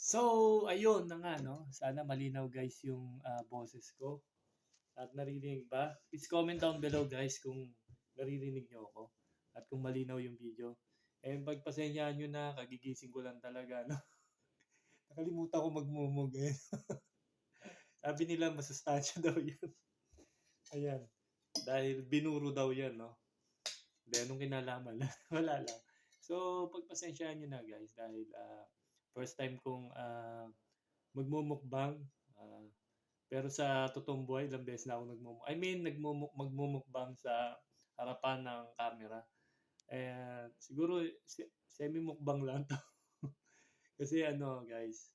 So, ayun na nga, no? Sana malinaw guys yung boses ko. At naririnig ba? Please comment down below guys kung naririnig nyo ako. At kung malinaw yung video. And pagpasenyahan nyo na, kagigising ko lang talaga, no? Nakalimutan ko magmumug eh. Sabi nila masustansya daw yan. Ayan. Dahil binuro daw yan, no? Hindi, anong kinalaman? Wala lang. So, pagpasensyahan nyo na guys dahil first time kong magmumukbang. Ah, pero sa totoong buhay, ilang beses na ako magmumukbang sa harapan ng camera. Siguro semi-mukbang lang to. Kasi ano guys,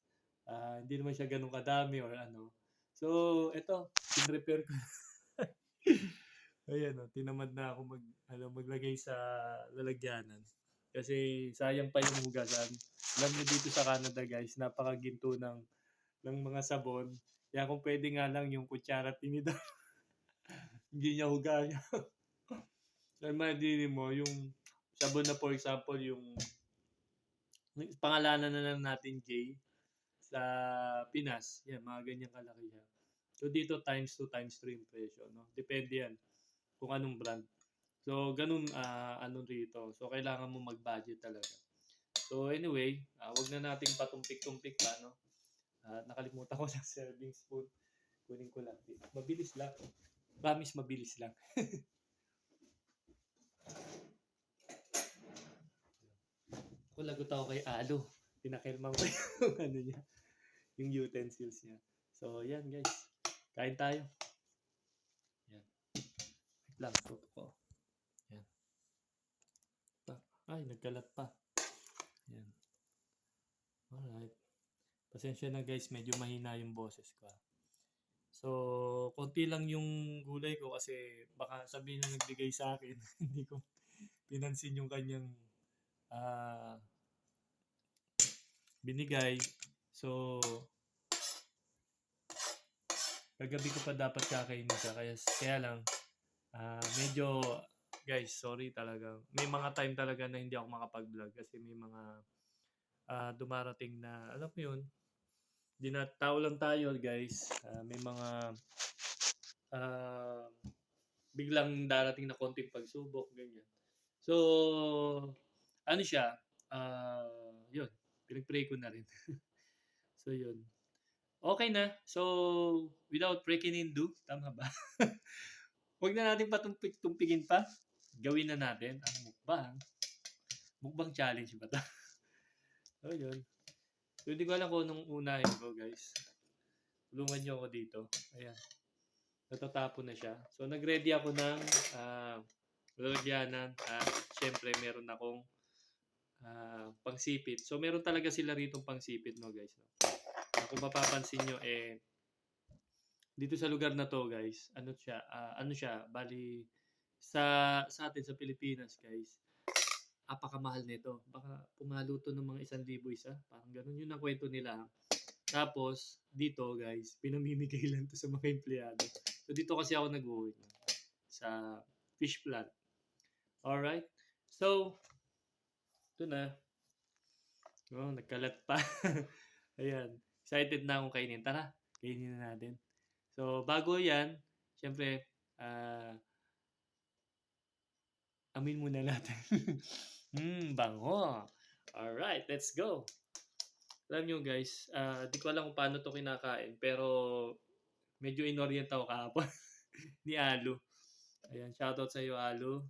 hindi naman siya ganun kadami or ano. So, eto, prepare ko. Ayan, oh, tinamad na ako maglagay sa lalagyanan. Kasi sayang pa yung hugasan. Alam niyo dito sa Canada guys, napakaginto ng mga sabon. Kaya kung pwede nga lang yung kutsara tinidor, hindi niya hugasan. Kaya madili mo, yung sabon na for example, yung pangalanan na lang natin J sa Pinas. Yan, mga ganyan kalaki siya. So dito times 2 times 3 yung presyo. No? Depende yan kung anong brand. So ganun ano rito. So kailangan mo mag-budget talaga. So anyway, wag na nating patumpik-tumpik pa. No? Nakalimutan ko ng serving spoon. Kunin ko lang. Mabilis lang. Promise mabilis lang. Ako lagot ako kay Alo. Pinakilman ko yung ano niya, yung utensils niya. So, yan guys. Kain tayo. Yan. Wait lang. Tuto ko. Yan. Ay, nagkalat pa. Yan. Alright. Pasensya na guys. Medyo mahina yung boses ko. So, konti lang yung gulay ko kasi baka sabihin na nagbigay sa akin. Hindi ko pinansin yung kanyang binigay. So, kagabi ko pa dapat kakainin siya. Kaya lang, medyo, guys, sorry talaga. May mga time talaga na hindi ako makapag-vlog kasi may mga dumarating na, alam mo yun, tao lang tayo, guys. May mga biglang darating na konting pagsubok, ganyan. So, ano siya, yun, pinag-pray ko na rin. So, yun. Okay na. So, without breaking into, tama ba? Huwag na natin patumpik-tumpigin pa. Gawin na natin ang mukbang. Mukbang challenge ba ito? So, yun. So, hindi ko alam kung anong unahin ko, guys. Tulungan nyo ako dito. Ayan. Natatapon na siya. So, nag-ready ako ng lalagyanan. Siyempre, meron akong pangsipit. So, meron talaga sila rito pangsipit, no, guys. No? Kung mapapansin nyo, dito sa lugar na to, guys, ano siya, bali, sa atin, sa Pilipinas, guys, apakamahal nito. Baka pumalo to ng mga 1,000 isa. Parang ganun yun ang kwento nila. Tapos, dito guys, pinamimigay lang to sa mga empleyado. So, dito kasi ako nag-uwi sa fish plant. Alright? So, ito na. Oh, nagkalat pa. Ayan. Excited na akong kainin. Tara, kainin na natin. So, bago yan, syempre, amin muna natin. Bango. Alright, let's go. Alam nyo guys, di ko alam kung paano to kinakain, pero medyo inorient ako kahapon ni Alu. Ayan, shoutout sa iyo Alu.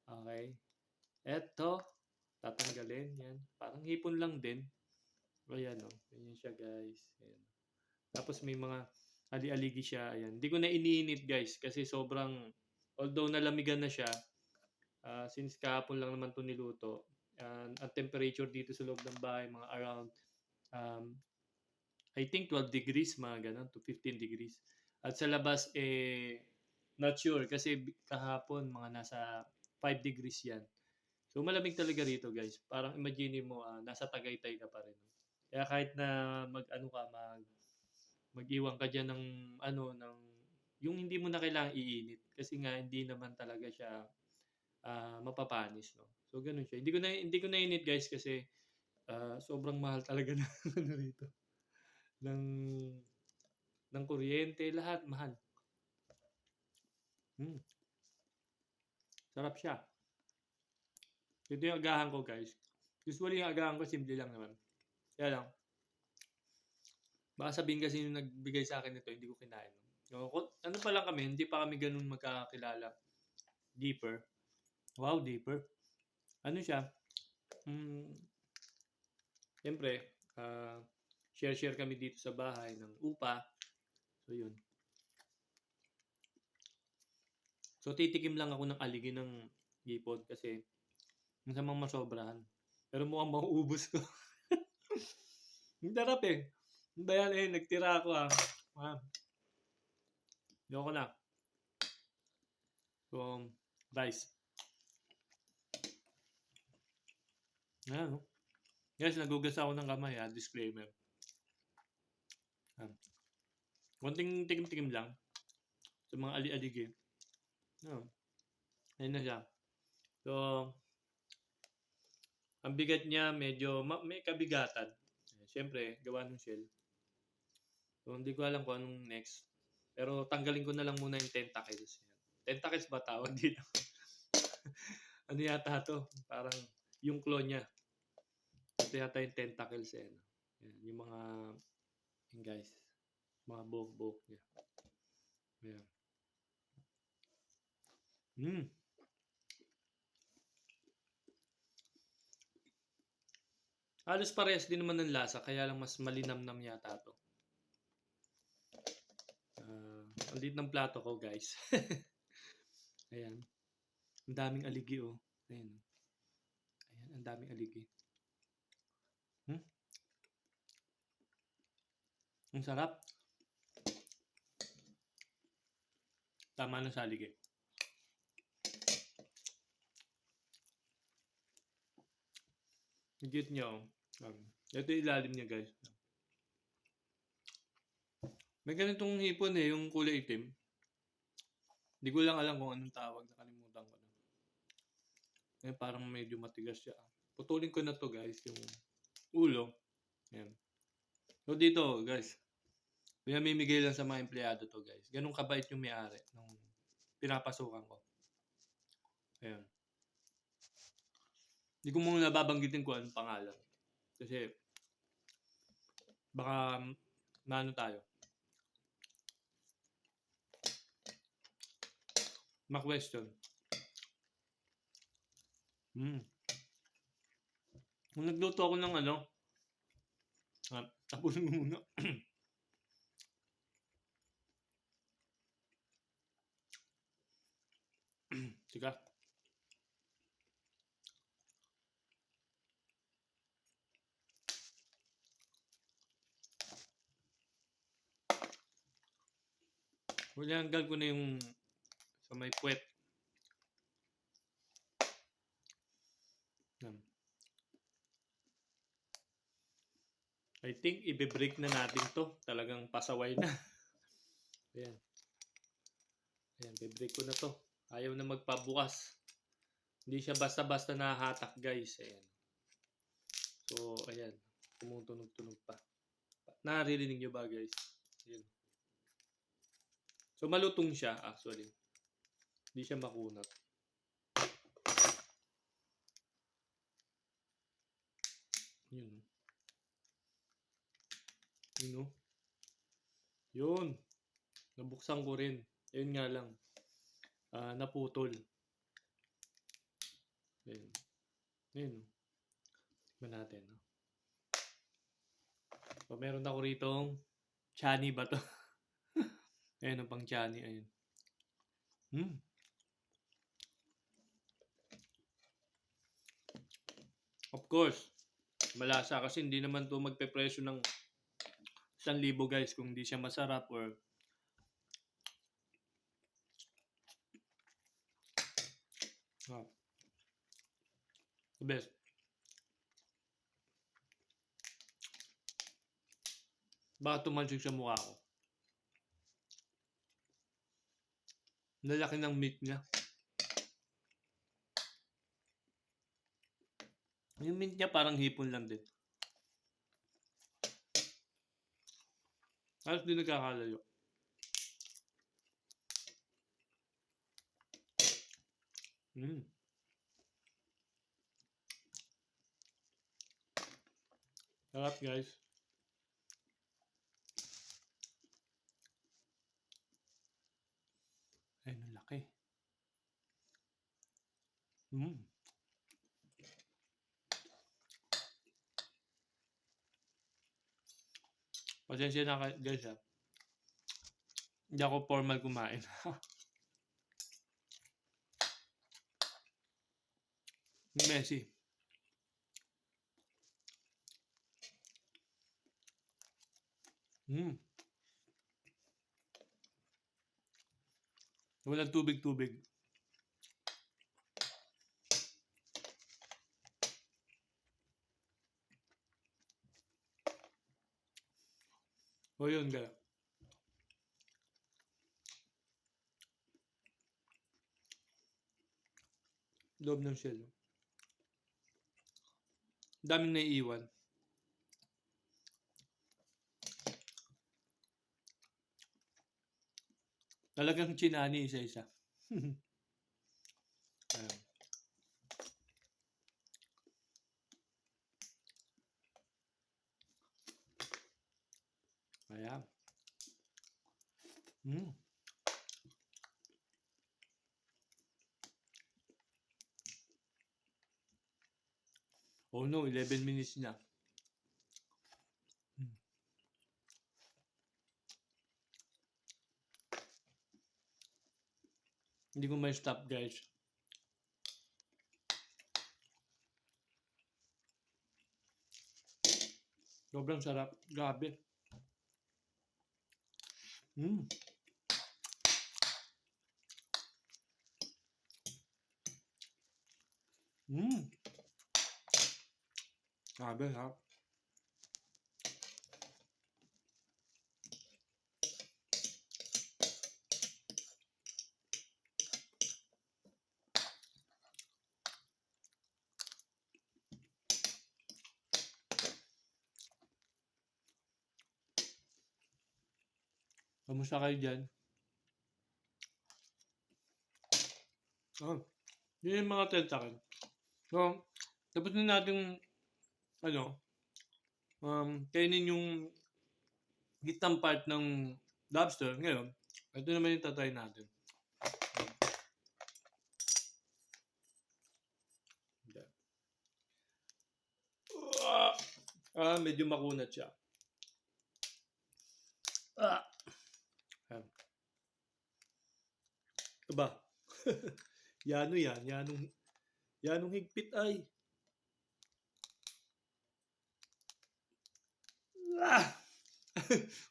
Okay. Eto, tatanggalin. Yan. Parang hipon lang din. Ayan o. Ganyan siya guys. Ayan. Tapos may mga ali-aligi siya. Ayan. Hindi ko na iniinit guys kasi sobrang, although nalamigan na siya, since kahapon lang naman to niluto, ang temperature dito sa loob ng bahay, mga around I think 12 degrees, mga ganun, to 15 degrees. At sa labas, not sure, kasi kahapon, mga nasa 5 degrees yan. So, malamig talaga rito, guys. Parang imagine mo, nasa Tagaytay ka pa rin. Kaya kahit na mag-iwan ka dyan ng, yung hindi mo na kailangang iinit. Kasi nga, hindi naman talaga siya mapapanis, no? So, ganun siya. Hindi ko na init, guys, kasi sobrang mahal talaga ng ano rito, ng kuryente, lahat mahal. Hmm, sarap siya. Ito yung agahan ko, guys. Usually yung agahan ko simple lang naman. Kaya lang, baka sabihin kasi yung nagbigay sa akin nito, hindi ko kinain. Ano pa lang kami, hindi pa kami ganun magkakilala. Deeper. Wow, deeper. Ano siya? Siyempre, share kami dito sa bahay ng upa. So, yun. So, titikim lang ako ng aligi ng hipon kasi masamang masobrahan. Pero mukhang mauubos ko. Ang sarap eh. Ang bayan eh, nagtira ako Yoko na. So, rice. Ayan, no? Guys, nagugas ako ng kamay disclaimer. Konting tikim-tikim lang sa mga ali-aligi. Ayun na siya. So, ang bigat niya medyo may kabigatan. Siyempre, gawa ng shell. So, hindi ko alam kung anong next. Pero tanggalin ko na lang muna yung tentacles. Tentacles ba tawag dito? Ano yata to? Parang yung claw niya. Ito yata yung tentacles eh. Yan, yung mga, yun guys, mga buhok-buhok niya. Yan. Halos parehas din naman ng lasa, kaya lang mas malinamnam yata to. Ang liit ng plato ko, guys. Ayan. Ang daming aligi, oh. Ayan. Ayan, ang daming aligi. Ang sarap. Tama na sa aligi. Higit niya, oh. Ito yung ilalim niya, guys. May ganitong hipon eh, yung kulay itim. Hindi ko lang alam kung anong tawag. Nakalimutan ko na. Eh, parang medyo matigas siya. Putulin ko na to, guys, yung ulo. Ayan. So, dito, guys. Pinamimigay lang sa mga empleyado to, guys. Ganun kabait yung may-ari nung pinapasukan ko. Ayan. Hindi ko muna nababanggitin ko anong pangalan. Kasi, baka, maano tayo. Ma-question. Kung nagluto ako ng tapusin mo muna. Sige. Hanggal ko na yung sa may puwet. I think i-break na natin to. Talagang pasaway na. Ayan. Ayan, i-break ko na to. Ayaw na magpabukas. Hindi siya basta-basta nahahatak, guys. Ayan. So, ayan. Tumutunog-tunog pa. Naririnig nyo ba, guys? Ayan. So, malutong siya, actually. Hindi siya makunat. Yun. Yun, Yun. Nabuksan ko rin. Yun nga lang. Naputol. Ayun. Ayun. Tignan natin. So, meron ako ritong chani ba to? Ayun ang pang chani. Ayun. Of course, malasa kasi hindi naman to magpe-presyo ng 1,000 guys kung hindi siya masarap or the best. Baka tumalsik sa mukha ko. Lalaki ng meat niya. Yung meat niya parang hipon lang din. Halos di nagkakalayo. Sarap guys. Ay, ang laki. Pasensya na guys ha. Hindi ako formal kumain. Messy. Walang tubig-tubig. O yun guys. Loob ng shell. Daming naiiwan. Talagang chinani isa-isa. Ayan. Ayan. Oh no, 11 minutes na. Hindi ko may stop guys. Sobrang sarap. Grabe. Grabe ha. Kamusta kayo dyan? Yun yung mga tentacle. So, tapos na natin kainin yung gitnang part ng lobster. Ngayon, ito naman yung tatry natin. Medyo makunat siya. Aba. Yano yan. Yanong higpit ay.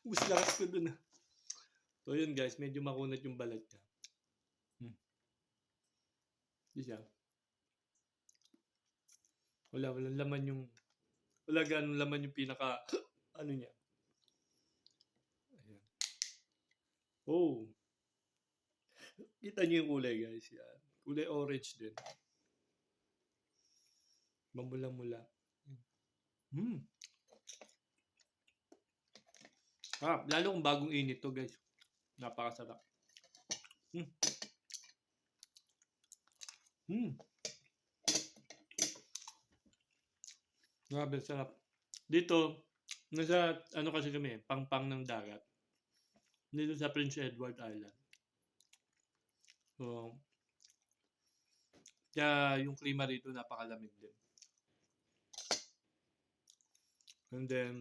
Mas lakas ko dun. So yun guys, medyo makunat yung balat niya. Di siya. Walang laman yung ganong laman yung pinaka niya. Ayan. Oh. Kita niyo yung kulay guys. Yan. Kulay orange din. Mamula-mula. Lalo kung bagong init to guys. Napakasarap. Grabe, sarap. Dito, nasa kasi kami, pangpang ng dagat. Dito sa Prince Edward Island. So, kaya yung klima rito napakalamig din. And then,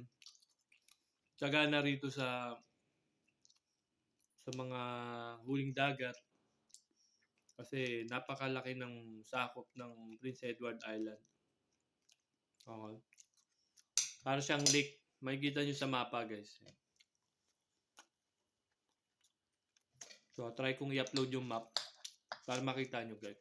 tsaga na rito sa mga huling dagat kasi napakalaki ng sakop ng Prince Edward Island. Okay. Para siyang lake. Makikita nyo sa mapa guys. So, try kong i-upload yung map para makita nyo guys.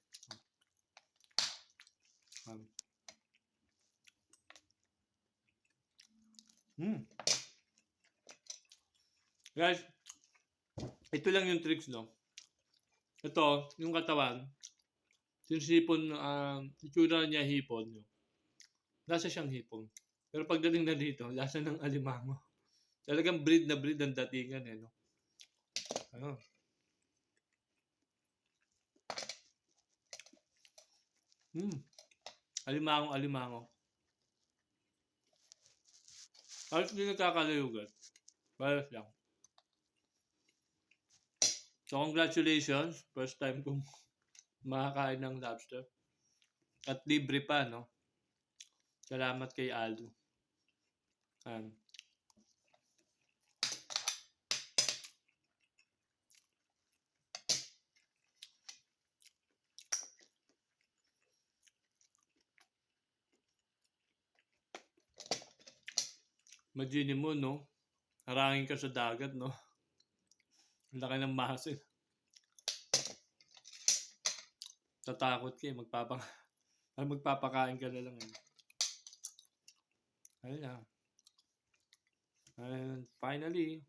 Guys, ito lang yung tricks, no? Ito, yung katawan, sinisipon, itsura niya hipon, no? Lasa siyang hipon. Pero pagdating na dito, lasa ng alimango. Talagang breed na breed ang datingan eh, no? Ano? Alimango. Halos hindi nagkakalayugan. Balas lang. So, congratulations. First time kong makakain ng lobster. At libre pa, no? Salamat kay Aldo. Imagine mo, no? Harangin ka sa dagat, no? Ang laki ng masin. Tatakot ka eh. Magpapakain ka na lang eh. Ayun na. And finally,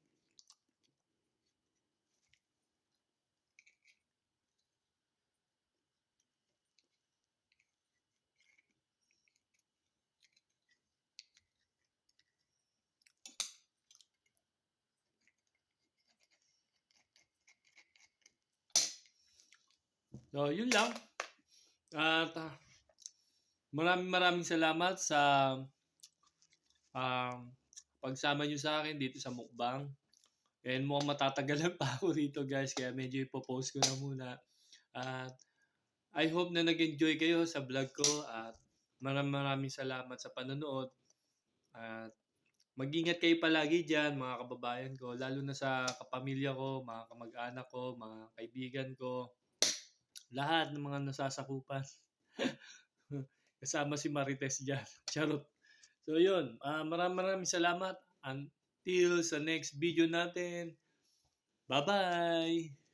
so yun lang. At maraming salamat sa pagsama nyo sa akin dito sa mukbang. And mukhang matatagalan pa ako dito guys, kaya medyo ipopost ko na muna. At I hope na nag-enjoy kayo sa vlog ko at maraming salamat sa panonood. At mag-ingat kayo palagi dyan mga kababayan ko, lalo na sa kapamilya ko, mga kamag-anak ko, mga kaibigan ko, lahat ng mga nasasakupan. Kasama si Marites dyan. Charot. So yun, maraming salamat. Until sa next video natin. Bye-bye!